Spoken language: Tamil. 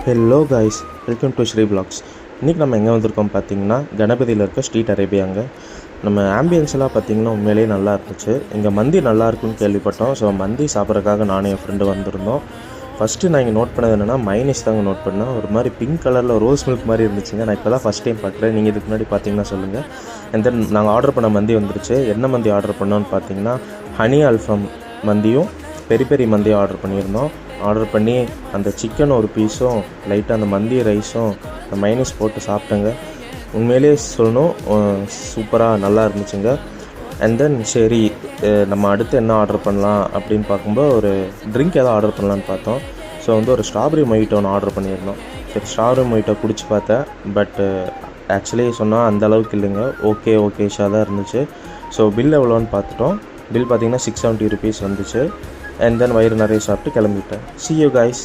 Hello guys, welcome to Sri vlogs. இன்றைக்கி நம்ம எங்கே வந்திருக்கோம் பார்த்தீங்கன்னா, கணபதியில் இருக்க ஸ்ட்ரீட் அரேபியாங்க. நம்ம ஆம்பியன்ஸ்லாம் பார்த்திங்கன்னா உண்மையிலேயே நல்லா இருந்துச்சு. இங்கே மந்தி நல்லா இருக்குன்னு கேள்விப்பட்டோம். ஸோ மந்தி சாப்பிட்றதுக்காக நானும் என் ஃப்ரெண்டு வந்திருந்தோம். ஃபஸ்ட்டு நான் இங்கே நோட் பண்ணது என்னென்னா மைனஸ் தாங்க நோட் பண்ணேன். ஒரு மாதிரி பிங்க் கலரில் ரோஸ் மில்க் மாதிரி இருந்துச்சுங்க. நான் இப்போ தான் ஃபஸ்ட் டைம் பார்க்குறேன். நீங்கள் இதுக்கு முன்னாடி பார்த்தீங்கன்னா சொல்லுங்கள். அண்ட் தென் நாங்கள் ஆர்டர் பண்ண மந்தி வந்துருச்சு. என்ன மந்தி ஆர்டர் பண்ணோன்னு பார்த்தீங்கன்னா, ஹனி அல்ஃபம் மந்தியும் பெரி பெரி மந்தியும் ஆர்டர் பண்ணியிருந்தோம். ஆர்டர் பண்ணி அந்த சிக்கன் ஒரு பீஸும் லைட்டாக அந்த மந்தி ரைஸும் அந்த மைனஸ் போட்டு சாப்பிட்டேங்க. உண்மையிலே சொல்லணும், சூப்பராக நல்லா இருந்துச்சுங்க. அண்ட் தென் சரி, நம்ம அடுத்து என்ன ஆர்டர் பண்ணலாம் அப்படின்னு பார்க்கும்போது ஒரு ட்ரிங்க் எதாவது ஆர்டர் பண்ணலான்னு பார்த்தோம். ஸோ ஒரு ஸ்ட்ராபெரி மொய்ட்டோ ஒன்று ஆர்டர் பண்ணியிருந்தோம். சரி, ஸ்ட்ராபெரி மொய்ட்டோ குடிச்சு பார்த்தேன். பட் ஆக்சுவலி சொன்னால் அந்தளவுக்கு இல்லைங்க. ஓகேஷாக தான் இருந்துச்சு. ஸோ பில் எவ்வளோன்னு பார்த்துட்டோம். பில் பார்த்திங்கன்னா 670 rupees வந்துச்சு. அண்ட் தென் வயிறு நிறைய சாப்பிட்டு கிளம்பிட்டேன். See you guys.